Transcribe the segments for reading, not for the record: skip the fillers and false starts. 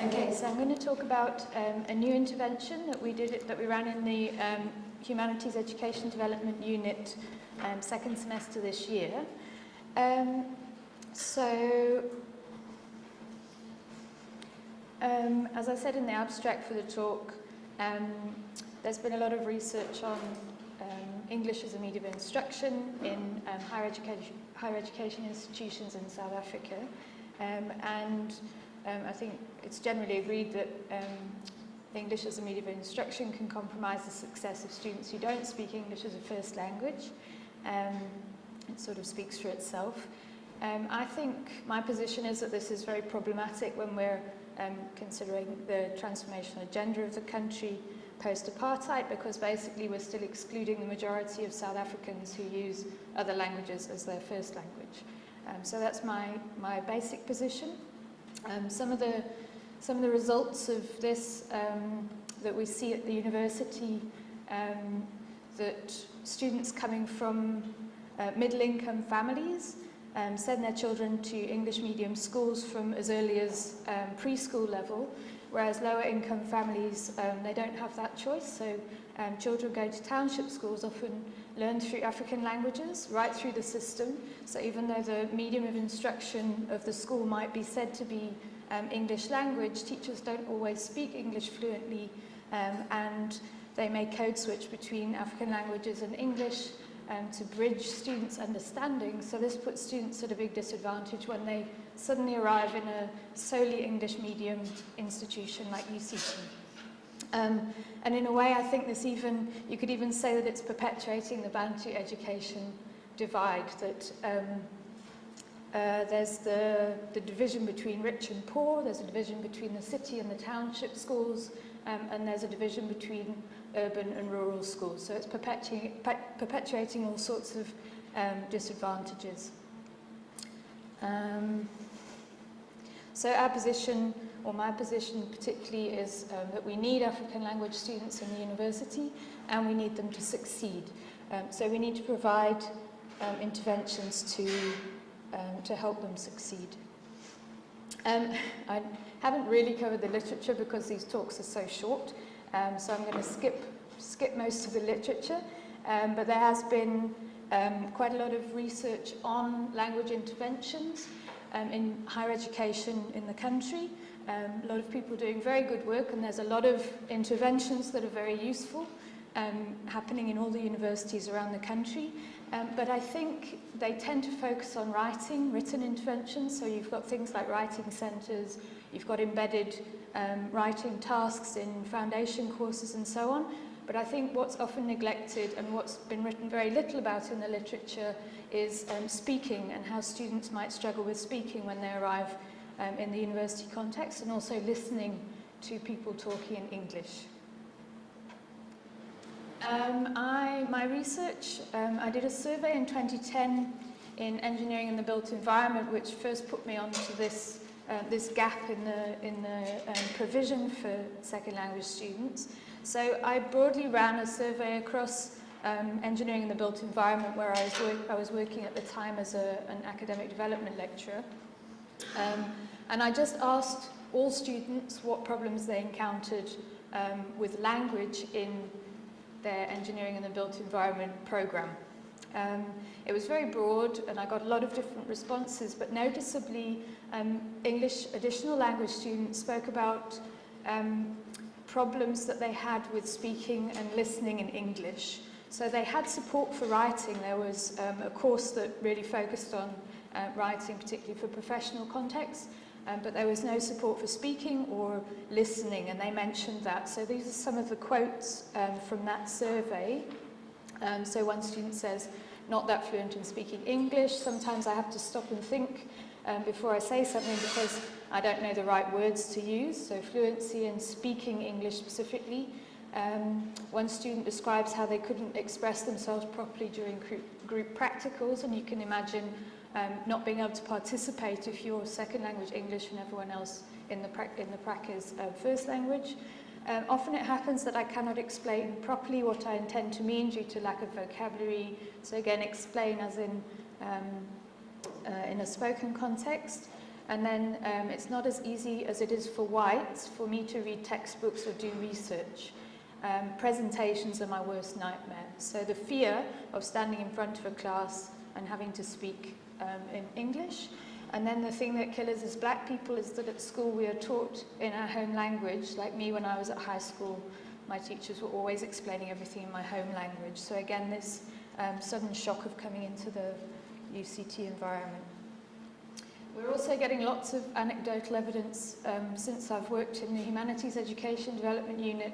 Okay, so I'm going to talk about a new intervention that we ran in the Humanities Education Development Unit second semester this year. As I said in the abstract for the talk, there's been a lot of research on English as a medium of instruction in higher education institutions in South Africa, I think it's generally agreed that English as a medium of instruction can compromise the success of students who don't speak English as a first language. It sort of speaks for itself. I think my position is that this is very problematic when we're considering the transformational agenda of the country post-Apartheid, because basically we're still excluding the majority of South Africans who use other languages as their first language. So that's my basic position. Some of the results of this that we see at the university, that students coming from middle-income families send their children to English medium schools from as early as preschool level, whereas lower-income families, they don't have that choice. So children go to township schools, often learn through African languages, right through the system. So even though the medium of instruction of the school might be said to be English language, teachers don't always speak English fluently, and they may code switch between African languages and English to bridge students' understanding. So this puts students at a big disadvantage when they suddenly arrive in a solely English medium institution like UCT. And in a way, I think you could even say that it's perpetuating the Bantu education divide, that there's the division between rich and poor, there's a division between the city and the township schools, and there's a division between urban and rural schools. So it's perpetuating all sorts of disadvantages. So our position, or my position particularly, is that we need African language students in the university, and we need them to succeed. So we need to provide interventions to help them succeed. I haven't really covered the literature because these talks are so short, so I'm going to skip most of the literature, but there has been quite a lot of research on language interventions in higher education in the country. A lot of people doing very good work, and there's a lot of interventions that are very useful happening in all the universities around the country. But I think they tend to focus on written interventions. So you've got things like writing centres, you've got embedded writing tasks in foundation courses and so on. But I think what's often neglected and what's been written very little about in the literature is speaking, and how students might struggle with speaking when they arrive in the university context, and also listening to people talking in English. My research, I did a survey in 2010 in engineering in the built environment, which first put me onto this gap in the provision for second language students. So I broadly ran a survey across engineering in the built environment, where I was working at the time as an academic development lecturer. And I just asked all students what problems they encountered with language in their engineering in the built environment program. It was very broad, and I got a lot of different responses, but noticeably English additional language students spoke about problems that they had with speaking and listening in English. So they had support for writing. There was a course that really focused on writing, particularly for professional contexts, but there was no support for speaking or listening, and they mentioned that. So these are some of the quotes from that survey. So one student says, "Not that fluent in speaking English. Sometimes I have to stop and think before I say something because I don't know the right words to use." So fluency in speaking English specifically. One student describes how they couldn't express themselves properly during group practicals, and you can imagine not being able to participate if your second language English and everyone else in the prac is first language. Often it happens that I cannot explain properly what I intend to mean due to lack of vocabulary. So again, explain as in a spoken context. And then it's not as easy as it is for whites for me to read textbooks or do research. Presentations are my worst nightmare. So the fear of standing in front of a class and having to speak in English. And then the thing that kills us as black people is that at school we are taught in our home language. Like me, when I was at high school, my teachers were always explaining everything in my home language. So again, this sudden shock of coming into the UCT environment. We're also getting lots of anecdotal evidence since I've worked in the Humanities Education Development Unit,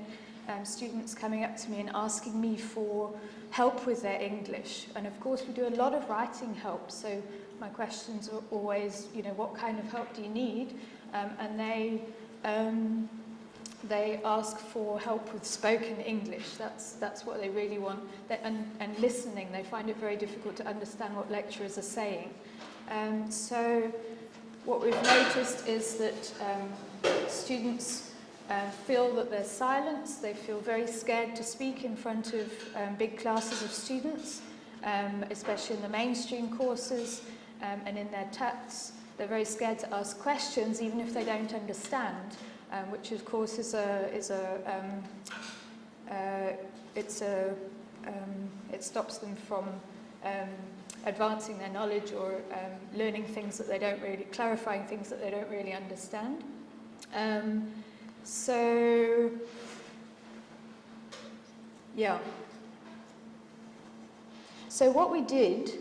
students coming up to me and asking me for help with their English. And of course we do a lot of writing help, so my questions are always, you know, what kind of help do you need? And they ask for help with spoken English. That's what they really want. And listening, they find it very difficult to understand what lecturers are saying. So what we've noticed is that students feel that they're silenced. They feel very scared to speak in front of big classes of students, especially in the mainstream courses and in their TATs. They're very scared to ask questions even if they don't understand, which of course it stops them from advancing their knowledge or learning things that they don't really, clarifying things that they don't really understand. So, yeah. So what we did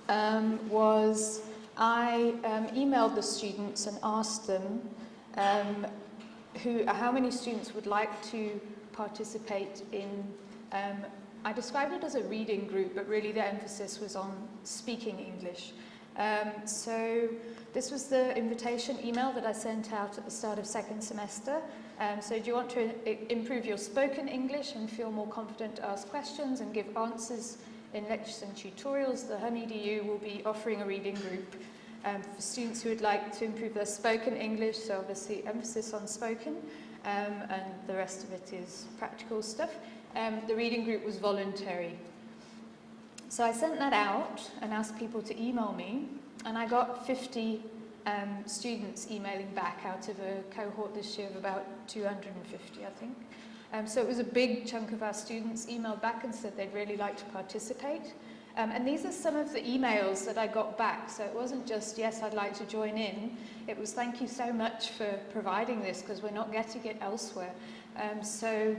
was I emailed the students and asked them how many students would like to participate in, I described it as a reading group, but really the emphasis was on speaking English. So this was the invitation email that I sent out at the start of second semester. So do you want to improve your spoken English and feel more confident to ask questions and give answers in lectures and tutorials? The HumEDU will be offering a reading group for students who would like to improve their spoken English, so obviously emphasis on spoken, and the rest of it is practical stuff. The reading group was voluntary. So I sent that out and asked people to email me, and I got 50 students emailing back out of a cohort this year of about 250, I think. So it was a big chunk of our students emailed back and said they'd really like to participate. And these are some of the emails that I got back. So it wasn't just, yes, I'd like to join in. It was, thank you so much for providing this, because we're not getting it elsewhere. So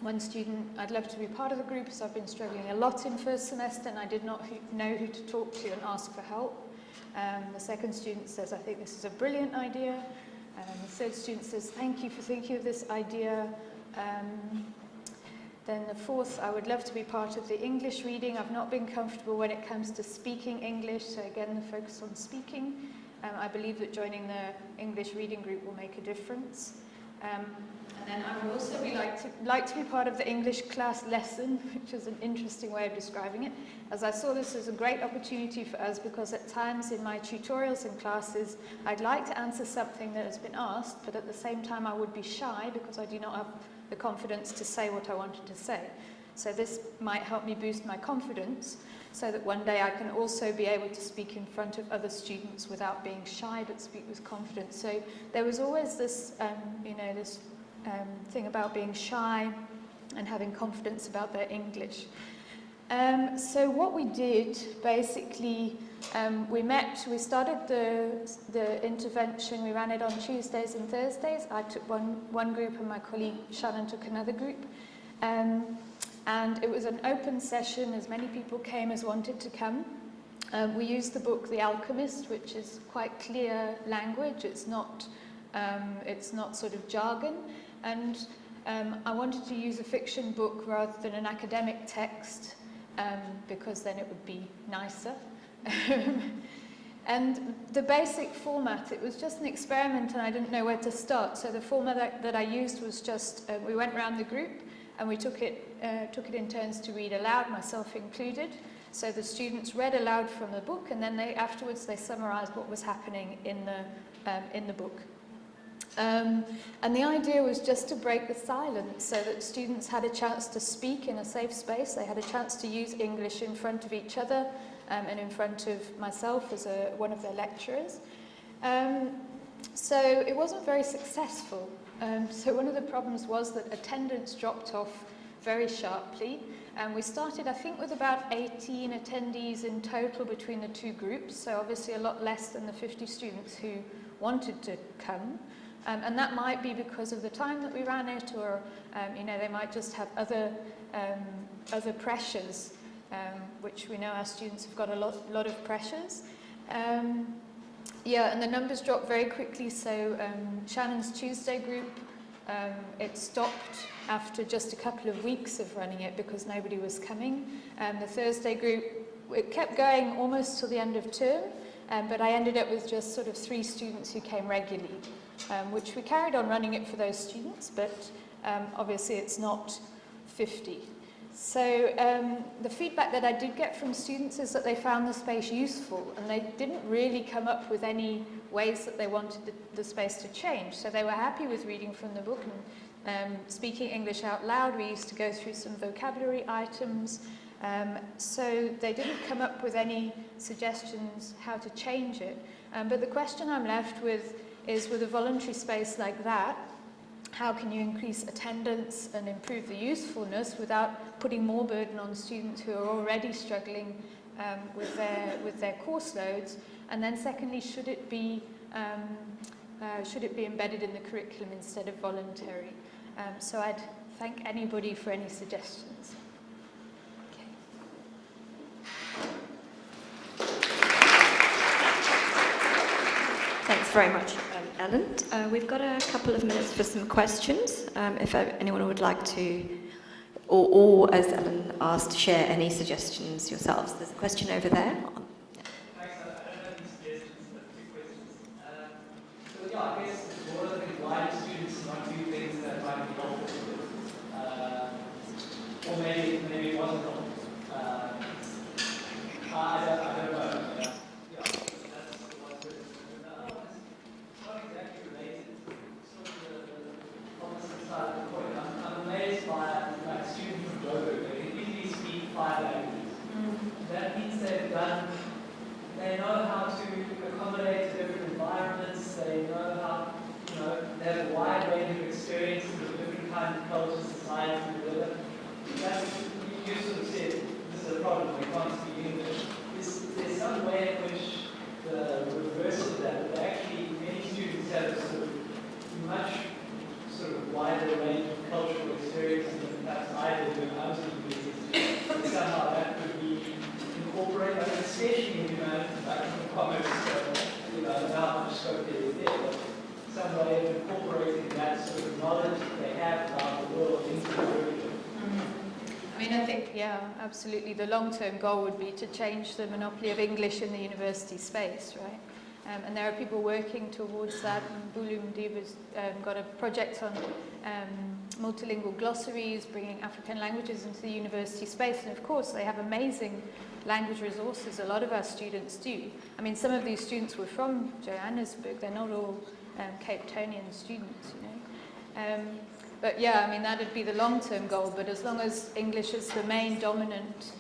one student, I'd love to be part of the group, so I've been struggling a lot in first semester and I did not know who to talk to and ask for help. The second student says, I think this is a brilliant idea. The third student says, thank you for thinking of this idea. Then the fourth, I would love to be part of the English reading. I've not been comfortable when it comes to speaking English, so again, the focus on speaking. I believe that joining the English reading group will make a difference. And then I would also like to be part of the English class lesson, which is an interesting way of describing it, as I saw this as a great opportunity for us, because at times in my tutorials and classes, I'd like to answer something that has been asked, but at the same time I would be shy because I do not have the confidence to say what I wanted to say. So this might help me boost my confidence, so that one day I can also be able to speak in front of other students without being shy, but speak with confidence. So there was always this, thing about being shy and having confidence about their English. So what we did, basically, we started the intervention, we ran it on Tuesdays and Thursdays. I took one group and my colleague Shannon took another group. And it was an open session, as many people came as wanted to come. We used the book The Alchemist, which is quite clear language, it's not sort of jargon. And I wanted to use a fiction book rather than an academic text, because then it would be nicer. And the basic format, it was just an experiment and I didn't know where to start. So the format that I used was just, we went around the group and we took it in turns to read aloud, myself included. So the students read aloud from the book, and then afterwards they summarized what was happening in the book. And the idea was just to break the silence, so that students had a chance to speak in a safe space. They had a chance to use English in front of each other and in front of myself as one of their lecturers. So it wasn't very successful. So one of the problems was that attendance dropped off very sharply. And we started, I think, with about 18 attendees in total between the two groups. So obviously a lot less than the 50 students who wanted to come. And that might be because of the time that we ran it, or you know, they might just have other pressures, which we know our students have got a lot of pressures. Yeah, and the numbers dropped very quickly. So Shannon's Tuesday group, it stopped after just a couple of weeks of running it because nobody was coming. The Thursday group, it kept going almost till the end of term, but I ended up with just sort of 3 students who came regularly, which we carried on running it for those students, but obviously it's not 50. So the feedback that I did get from students is that they found the space useful, and they didn't really come up with any ways that they wanted the space to change. So they were happy with reading from the book and speaking English out loud. We used to go through some vocabulary items. So they didn't come up with any suggestions how to change it. But the question I'm left with is, with a voluntary space like that, how can you increase attendance and improve the usefulness without putting more burden on students who are already struggling with their course loads? And then secondly, should it be embedded in the curriculum instead of voluntary? So I'd thank anybody for any suggestions. Thanks very much, Ellen. We've got a couple of minutes for some questions. If anyone would like to, or as Ellen asked, share any suggestions yourselves. There's a question over there. Thanks. I don't have any suggestions, but 2 questions. So yeah, I guess one of the things, why do students not do things that might be helpful to them? Or maybe it wasn't helpful. I don't know. I'm amazed by like students from Joburg. They can easily speak 5 languages. That means they know how to accommodate to different environments. They know how, they have a wide range of experiences of different kinds of cultures, societies, and you sort of said this is a problem. They can't speak English. There's some way in which the reverse of that, actually many students have a sort of much wider range of cultural experiences than perhaps I did when I was in university. So somehow that could be incorporated, especially in humanities, like in commerce, now much scope there is there, but some way of incorporating that sort of knowledge that they have about the world into the curriculum. I mean, I think, yeah, absolutely. The long-term goal would be to change the monopoly of English in the university space, right? And there are people working towards that. Bulum Diva's got a project on multilingual glossaries, bringing African languages into the university space. And of course, they have amazing language resources. A lot of our students do. I mean, some of these students were from Johannesburg. They're not all Cape Townian students, But yeah, I mean, that would be the long-term goal. But as long as English is the main dominant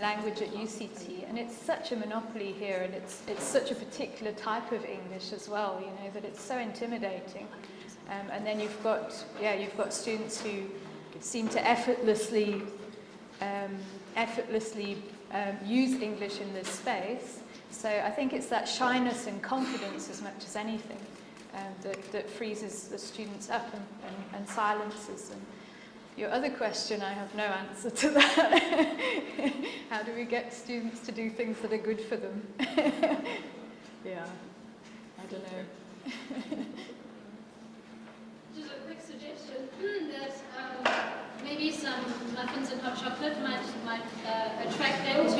language at UCT, and it's such a monopoly here, and it's such a particular type of English as well, that it's so intimidating. And then you've got students who seem to effortlessly use English in this space. So I think it's that shyness and confidence as much as anything that freezes the students up and silences them. Your other question, I have no answer to that. How do we get students to do things that are good for them? Yeah, I don't know. Just a quick suggestion that maybe some muffins and hot chocolate might attract them to.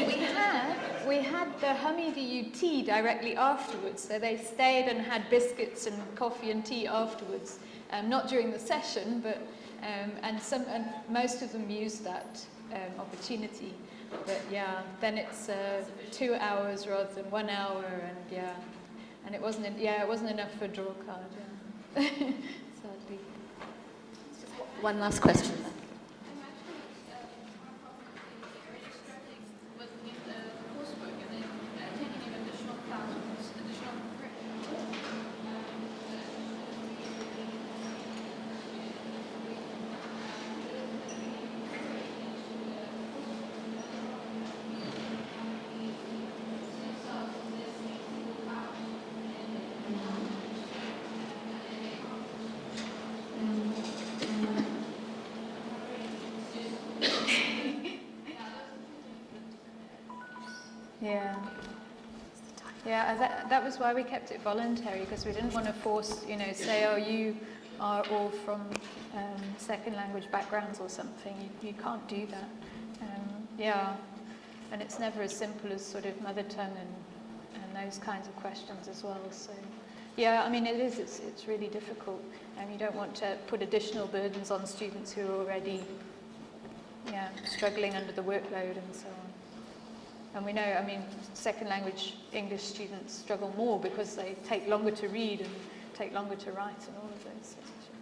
We had the Humanities tea directly afterwards, so they stayed and had biscuits and coffee and tea afterwards. Not during the session, but and most of them used that opportunity. But yeah, then it's 2 hours rather than 1 hour, and it wasn't enough for a draw card. Yeah. Sadly. One last question. I'm actually really struggling with the coursework and then taking in additional classes, additional curriculum. Yeah, that was why we kept it voluntary, because we didn't want to force, you know, say, oh, you are all from second language backgrounds or something. You can't do that. Yeah, and it's never as simple as sort of mother tongue and those kinds of questions as well. So, yeah, I mean, it's really difficult, and you don't want to put additional burdens on students who are already, yeah, struggling under the workload and so on. And we know, I mean, second language English students struggle more because they take longer to read and take longer to write and all of those sorts of things.